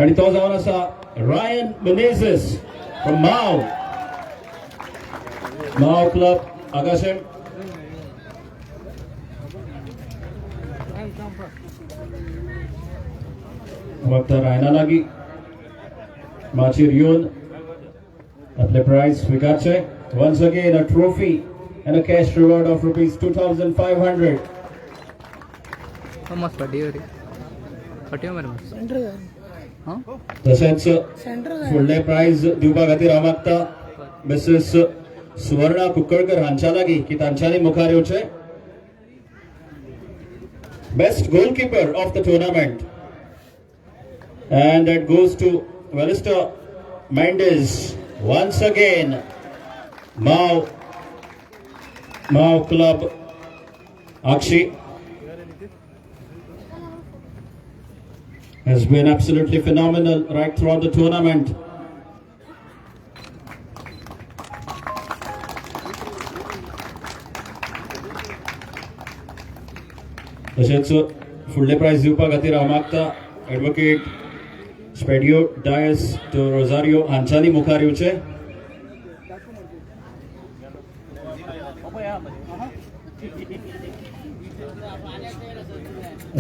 आणि तो जावन आसा Ryan Menezes from Mao Club Agashem. वक्त रायना लागी माचेर येवन आपले prize स्वीकारचे. Once again a trophy and a cash reward of rupees 2,500. मस्त पट्टी मरे तसेच फुडले प्राइज दिवपा खातीर हांव मागता मिसेस सुवर्णा कुक्कळकर हांच्या लागीं की तांच्यांनी मुखार येवचे. Best goalkeeper of the tournament and that goes to Alistair Mendes. Once again Mao Club Akshi has been absolutely phenomenal right throughout the tournament. तशेंच फुडले प्राइज दिवपा खातीर हांव मागता advocate Spedio Dias to Rosario हांच्यांनी मुखार येवचे.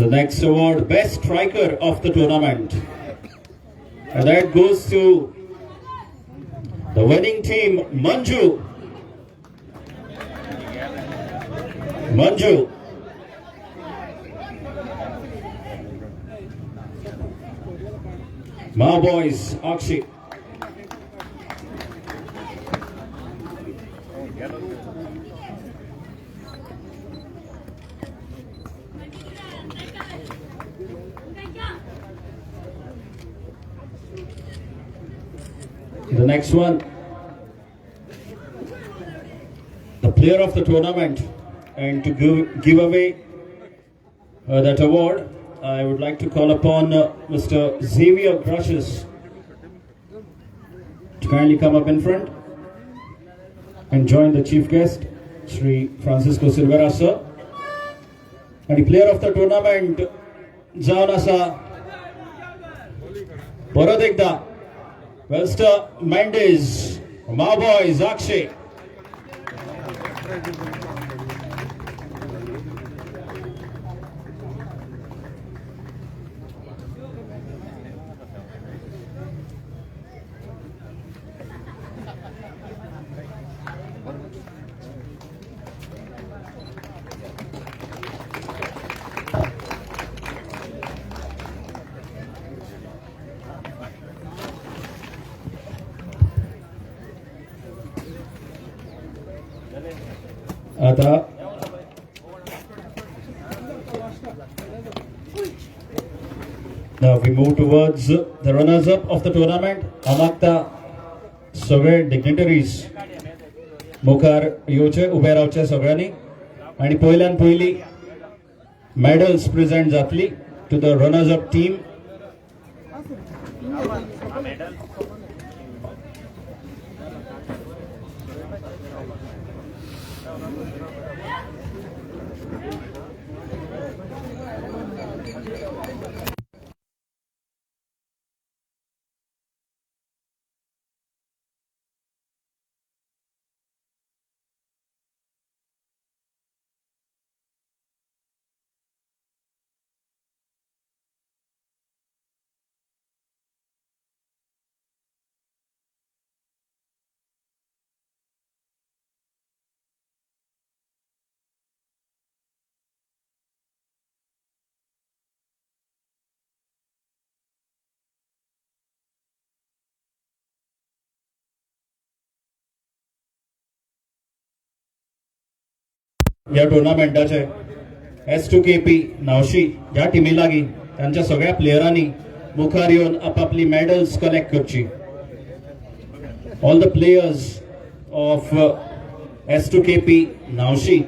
The next award, best striker of the tournament, and that goes to the winning team, Manju. Mao boys, Akshi. The next one, the player of the tournament, and to give away that award, I would like to call upon Mr. Xavier Grushes to kindly come up in front and join the chief guest, Sri Francisco Silvera sir. And the player of the tournament, जावन आसा परत एकदा Alistair Mendes, Mao boys, Akshay. आता now we move towards the runners up of the tournament. आमागता सगळे dignitaries मुखार येवचे, ube रावचे सगळ्यांनी, आणि पयल्यान पयली मेडल्स प्रेजेंट जातली to the runners up team. या टुर्नामेंटाचे S2KP नावशी ह्या टीमी लागीं तांच्या सगळ्या प्लेयरांनी मुखार येवन आपापली मेडल्स कलेक्ट करची. All the players of S2KP Navshi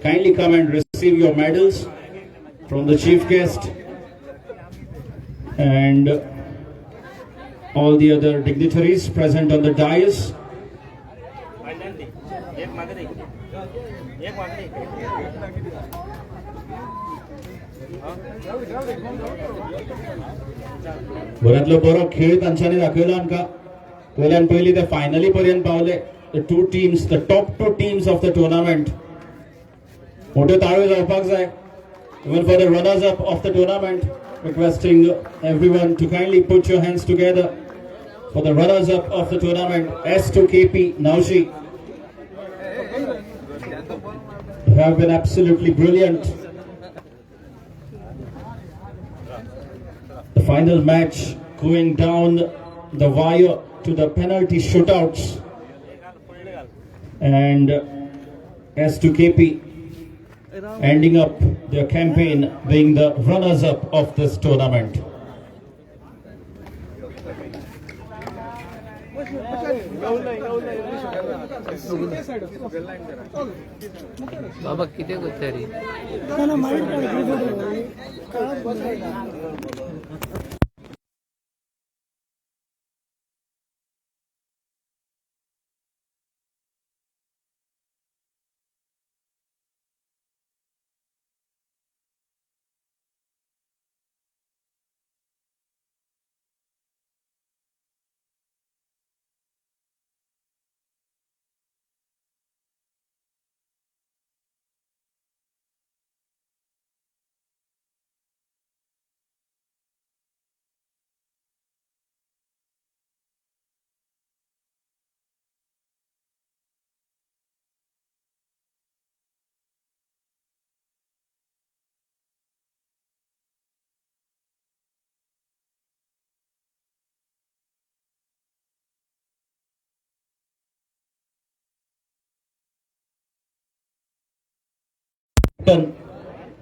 kindly come and receive your medals from the chief guest and all the other dignitaries present on the dais. बऱ्यांतलो बरो खेळ तांच्यांनी दाखयलो आमकां पयल्यान पयली ते फायनली पर्यंत पावले the two teams the top two teams of the tournament मोठ्यो ताळयो जावपाक जाय even for the runners up of the tournament requesting everyone to kindly put your hands together for the runners up of the tournament S2KP Naushi have been absolutely brilliant. The final match going down the wire to the penalty shootouts and S2KP ending up their campaign being the runners up of this tournament. बाबा किती तरी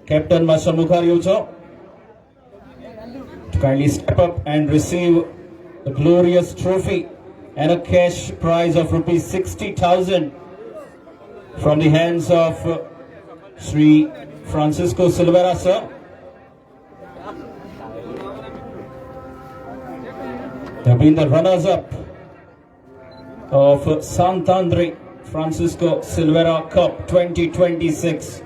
Captain Master Mukhar Yucho to kindly step up and receive the glorious trophy and a cash prize of rupees 60,000 from the hands of Sri Francisco Silvera sir. They have been the runners up of Santandre Francisco Silvera Cup 2026.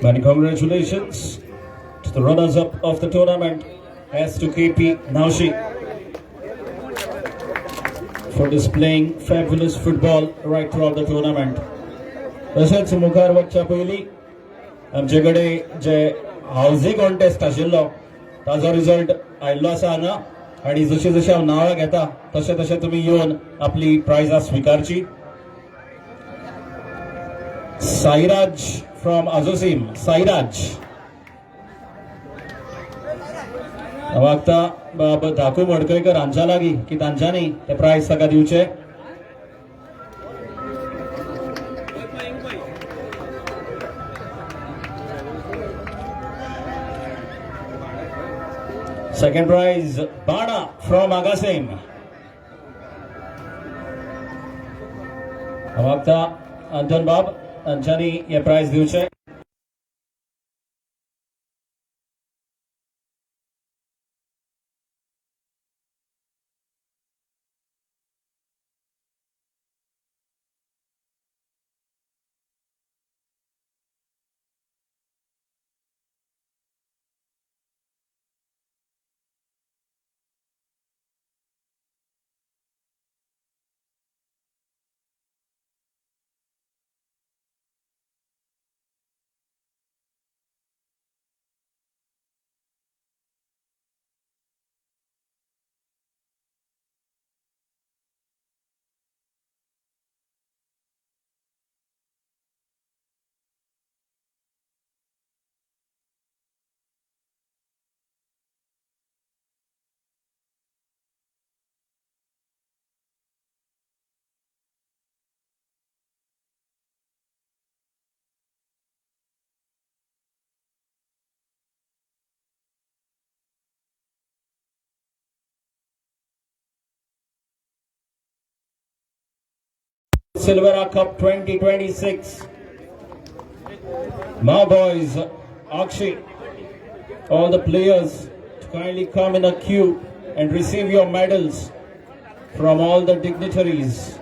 Many congratulations to the runners-up of the tournament, S2KP Naushi, for displaying fabulous football right throughout the tournament. तशेंच मुखार वचच्या पयलीं आमचे कडेन जे हावजी contest आशिल्लो ताजो result आयिल्लो आसा हांगा आनी जशें जशें हांव नांवां घेता तशें तशें तुमी येवन आपली प्रायजां स्विकारची. Sairaj from Azosim, Sairaj. वागता बाब धाकू मडकयकर हांच्या लागीं की तांच्यांनी ते प्रायज ताका दिवचे. Second prize, Bana from Agasim. वागता अंतन बाब तांच्यांनी हे प्रायज दिवचे. Silvera Cup 2026 My boys, Akshay, all the players to kindly come in a queue and receive your medals from all the dignitaries.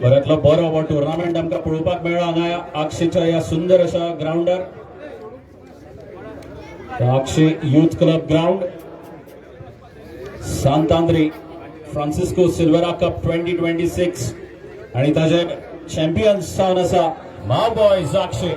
बऱ्यातलो बरो हो टुर्नामेंट आमकां पळोवपाक मेळ्ळो हांगा अक्षयच्या ह्या सुंदर अशा ग्राउंडार अक्षय यूथ क्लब ग्राउंड सांतांद्री फ्रांसिस्को सिल्वेरा कप 2026 आणि ताजे चॅम्पियन्स जावन आसा my boys Akshay.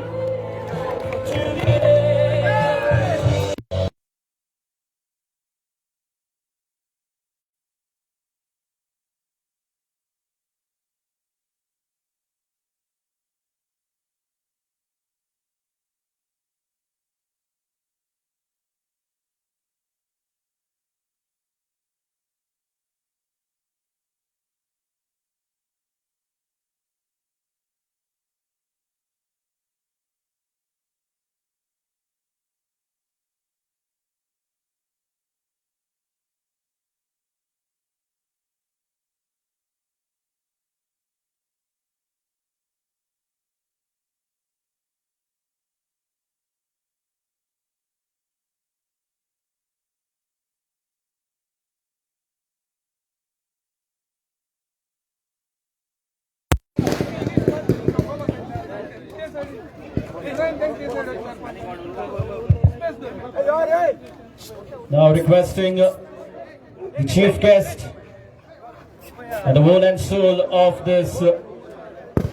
Now requesting the chief guest and the whole and soul of this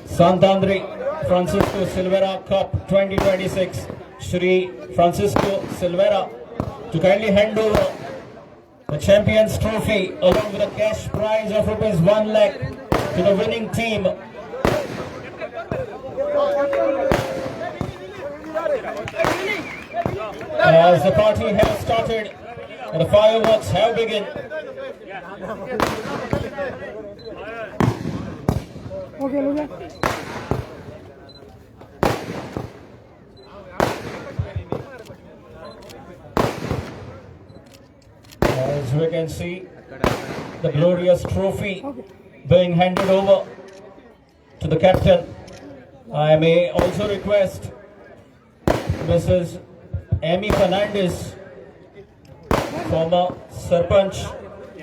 Santandri Francisco Silvera Cup 2026, Shri Francisco Silvera, to kindly hand over the Champions Trophy along with a cash prize of rupees 1 lakh to the winning team. As the party has started and the fireworks have begun. As we can see, the glorious trophy being handed over to the captain. I may also request Mrs. Amy Fernandez, former Sarpanch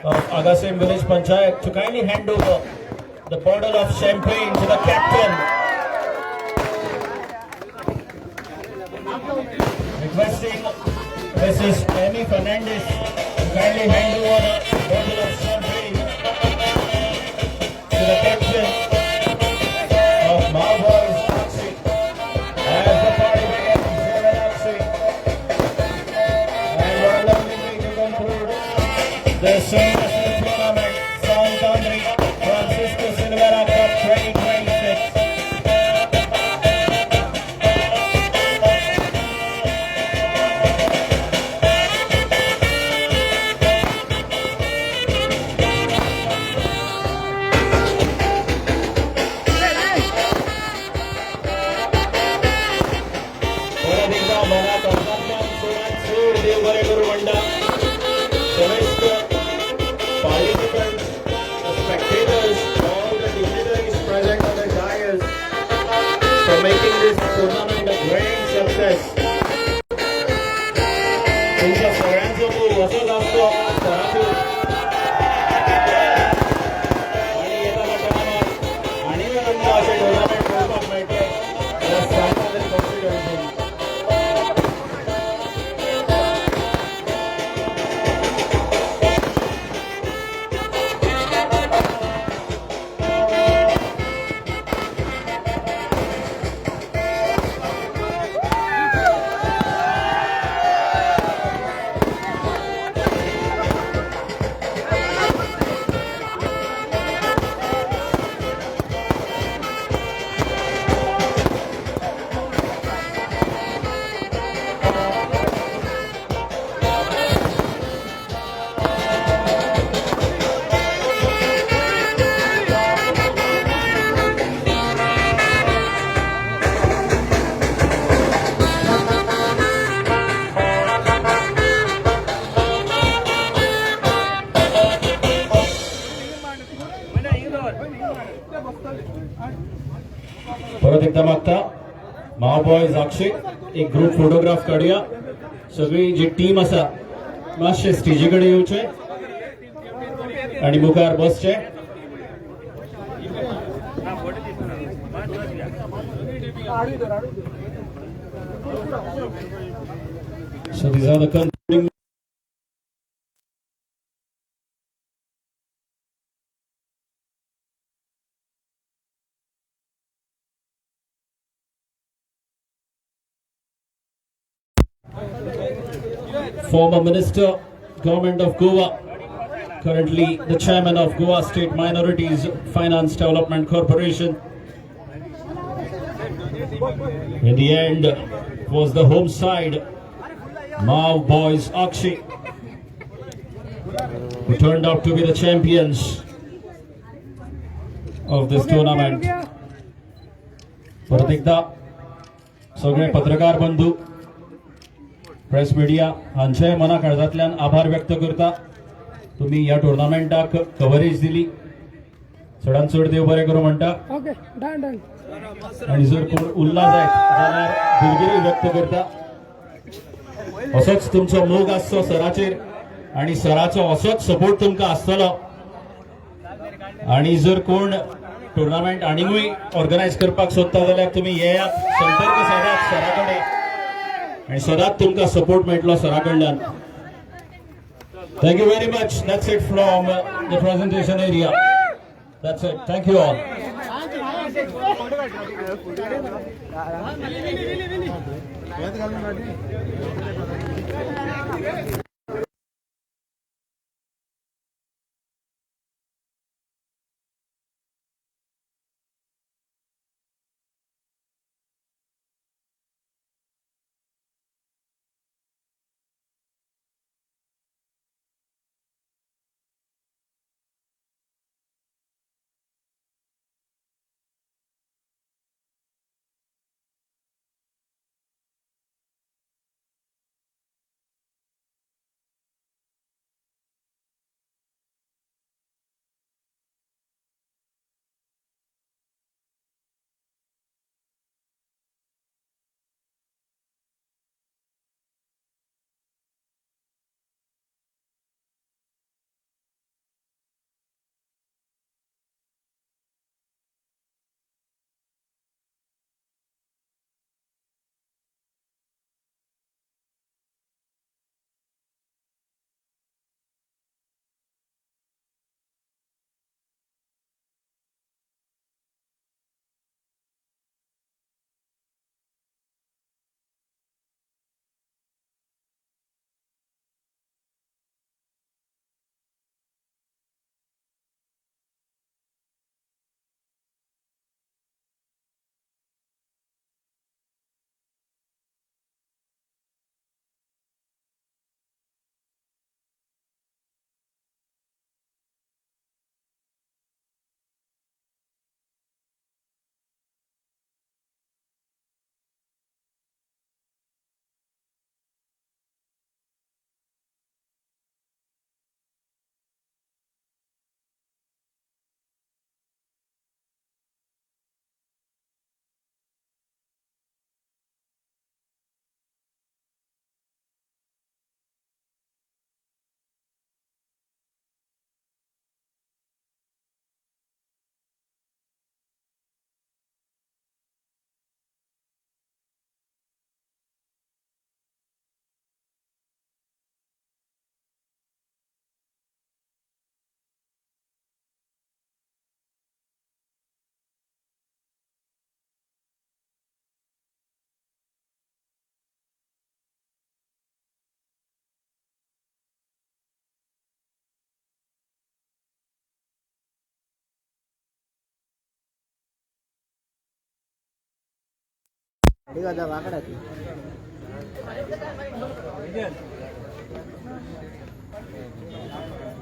of Agasim Village Panchayat, to kindly hand over the bottle of champagne to the captain. Requesting Mrs. Amy Fernandez to kindly hand over the bottle of champagne to the captain of my boys Akshay. As the party begins, Akshay. And what a lovely way to conclude this international tournament, Santandri Francisco Silvera Cup 2026. Participants, respected परत एकदा मागता माव boys Akshay एक group photograph काढूया. सगळी जी team असा मातशे स्टेजी कडे येवचे आणि मुखार बसचे. So these are the concluding former Minister, Government of Goa, currently the Chairman of Goa State Minorities Finance Development Corporation. In the end, was the home side, Mav Boys Akshay, who turned out to be the champions of this tournament. परत एकदा सगळे पत्रकार बंधू, press media हांचे मना काळजांतल्यान आभार व्यक्त करता. तुम्ही ह्या टुर्नामेंटाक कव्हरेज दिली. चडांत चड देव बरें करूं म्हणटा. आणि जर कोण उरला जायत जाल्यार दिलगिरी व्यक्त करता. असोच तुमचो मोग आसचो सराचेर आणि सराचो असोच सपोर्ट तुमकां आसतलो. आणि जर कोण टुर्नामेंट आनीकूय ऑर्गनायज करपाक सोदता जाल्यार तुम्ही येयात, संपर्क साधात सरा कडेन आणि सदांच तुमकां सपोर्ट मेळटलो सरा कडल्यान. Thank you very much. That's it from the presentation area. That's it. Thank you all.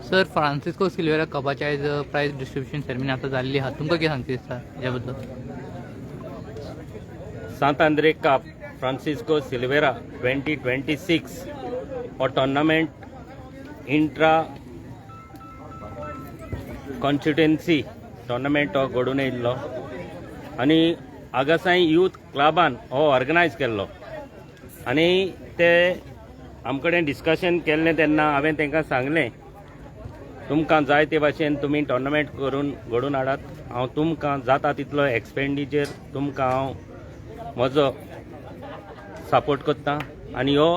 Sir Francisco Silveira कपाची आयज प्राइज डिस्ट्रीब्युशन सेरेमनी आता जाल्ली आहा, तुमकां कितें सांगता दिसता हेच्या बद्दल? सांत आंद्रे कप फ्रांसिस्को सिल्वेरा 2026 हो टोर्नामेंट इंट्रा कॉन्स्टिट्युएन्सी टोर्नामेंट हो घडून येयल्लो. आनी आगासाई यूथ क्लबान हो ऑर्गनायज केल्लो आनी ते आमचे कडेन डिस्कशन केल्लें तेन्ना हांवें तांकां सांगलें तुमकां जाय ते भाशेन तुमी टोर्नामेंट करून घडोवन हाडात. हांव तुमकां जाता तितलो एक्सपेंडिचर तुमकां हांव म्हजो सपोर्ट करता आनी हो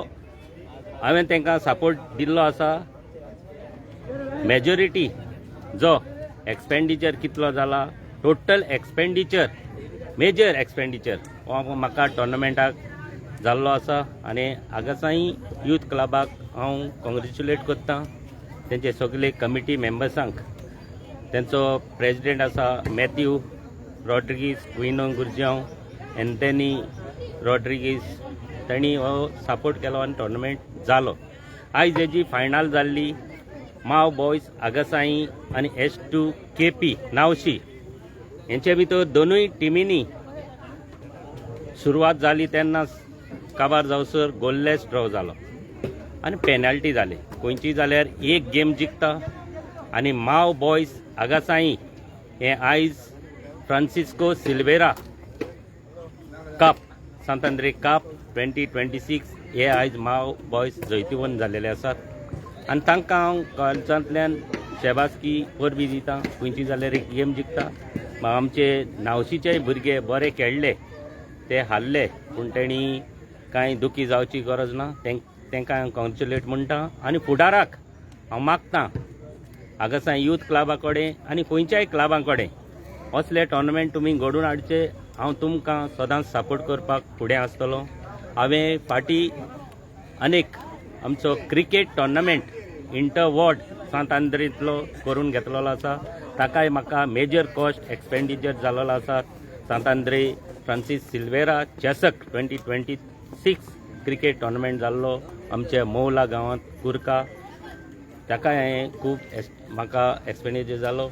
हांवें तांकां सपोर्ट दिल्लो आसा. मेजॉरिटी जो एक्सपेंडिचर कितलो जाला टोटल एक्सपेंडिचर मेजर एक्सपेंडिचर हो म्हाका टोर्नामेंटाक जाल्लो आसा आनी आगासाई यूथ क्लबाक हांव कॉंग्रेच्युलेट करता. तेंचे सगळे कमिटी मेंबर्सांक तेंचो प्रेसिडेंट आसा मॅथ्यू रॉड्रिगीस, क्विनो गुर्जांव, एंथनी रॉड्रिगीस, तांणी हो सपोर्ट केलो आनी टोर्नामेंट जालो. आयज हेजी फायनल जाल्ली माव बॉयज आगासाई आनी S2 KP नावशी हेंचे भितर दोनूय टिमींनी सुरवात जाली तेन्ना काबार जावसर गोललेस ड्रॉ जालो आनी पेनल्टी जाले. खंयची जाल्यार एक गेम जिखता आनी माव बॉयज आगासाई हे आयज फ्रांसिस्को सिल्वेरा कप सांतांद्रे कप 2026 हे आयज माव बॉयज जैतिवंत जालेले आसात आनी तांकां हांव कॉलेजांतल्यान शेबासकी परबी दिता. खंयची जाल्यार एक गेम जिखता. आमचे नावशीचे भुरगे बरे खेळ्ळे ते हारले पूण तेणी कांय दुखी जावची गरज ना. तांकां हांव कॉंग्रेच्युलेट म्हणटा आनी फुडाराक हांव मागतां आगासाई यूथ क्लबा कडेन आनी खंयच्याय क्लबां कडेन असले टोर्नामेंट तुमी घडोवन हाडचे. हांव तुमकां सदांच सपोर्ट करपाक फुडें आसतलो. हांवें फाटीं अनेक आमचो क्रिकेट टोर्नामेंट इंटर वॉर्ड सांतांद्रेंतलो करून घेतलेलो आसा. ताकाय म्हाका मेजर कॉस्ट एक्सपेंडिचर जाल्लो आसा. सांतांद्रे फ्रांसीस सिल्वेरा चेसक 2026 क्रिकेट टोर्नामेंट जाल्लो आमच्या मौला गांवांत कुरका ताकाय हांवें खूब म्हाका एक्सपेंडिचर जालो.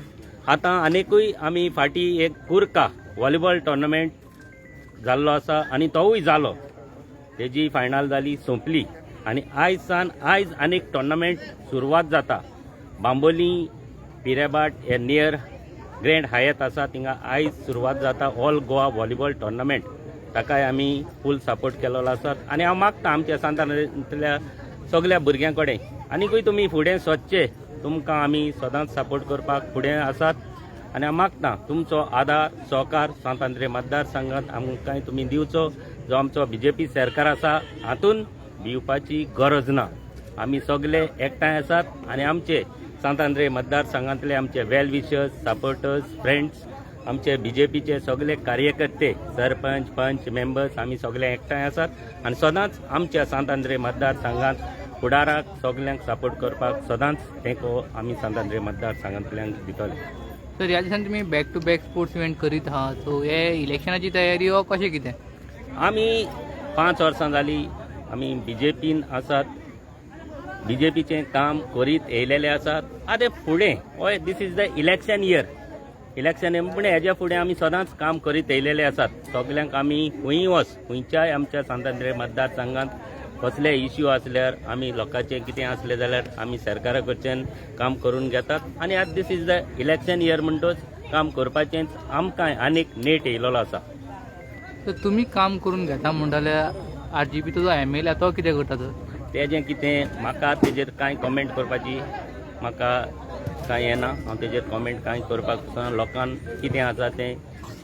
आतां आनीकूय आमी फाटीं एक कुरका व्हॉलीबॉल टोर्नामेंट जाल्लो आसा आनी तोवूय जालो. तेजी फायनल जाली सोंपली आनी आयज आनीक टोर्नामेंट सुरवात जाता. बांबोली पिरेबाट हे नियर ग्रँड हायत आसा थिंगा आयज सुरवात जाता ऑल गोवा व्हॉलीबॉल टोर्नामेंट. ताकाय आमी फूल सपोर्ट केलेलो आसात आनी हांव मागता आमच्या सांतांतल्या सगळ्या भुरग्यां कडेन आनीकूय तुमी फुडें सरचे. तुमकां आमी सदांच सपोर्ट करपाक फुडें आसात आनी हांव मागता तुमचो आदार सहकार सांतांद्रे मतदारसंघांत आमकां तुमी दिवचो. जो आमचो BJP सरकार आसा हातून भिवपाची गरज ना. आमी सगळे एकठांय आसात आनी आमचे सांतांद्रे मतदारसंघांतले आमचे वेल विशर्स सपोर्टर्स फ्रेंड्स आमचे BJPचे सगळे कार्यकर्ते सरपंच पंच मेंबर्स आमी सगळे एकठांय आसात आनी सदांच आमच्या सांतांद्रे मतदारसंघांत फुडाराक सगळ्यांक सपोर्ट करपाक सदांच तेंको आमी सांतांद्रे मतदारसंघांतल्यान दितले. सर ह्या दिसांनी तुमी back to back sports event करीत आहात सो हे इलेक्शनाची तयारी हो कशें कितें? आमी 5 वर्सां जालीं आमी BJPन आसात. BJPचें काम करीत येयलेले आसात. आतां फुडें हय दीस is the election year election पूण हेज्या फुडें आमी सदांच काम करीत येयलेले आसात. सगल्यांक आमी खंयी वच खंयच्याय आमच्या सांतांद्रे मतदारसंघांत कसले इश्यू आसल्यार आमी लोकांचें कितें आसलें जाल्यार आमी सरकारा कडच्यान काम करून घेतात आनी आतां this is the election year म्हणटच काम करपाचेंच आमकां आनीक नेट येयलेलो आसा. तर तुमी काम करून घेता म्हणटाल्यार RGPचो जो MLA तो कितें करता तर? तेजें कितें म्हाका तेजेर कांय कॉमेंट करपाची म्हाका कांय येना. हांव तेजेर कॉमेंट कांय करपाक लोकांक कितें आसा तें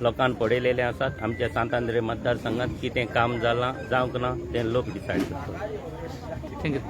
लोकांन पळयलेलें आसात. आमच्या सांतांद्रे मतदारसंघांत कितें काम जालां जावंक ना तें लोक डिसायड करतात. थँक्यू.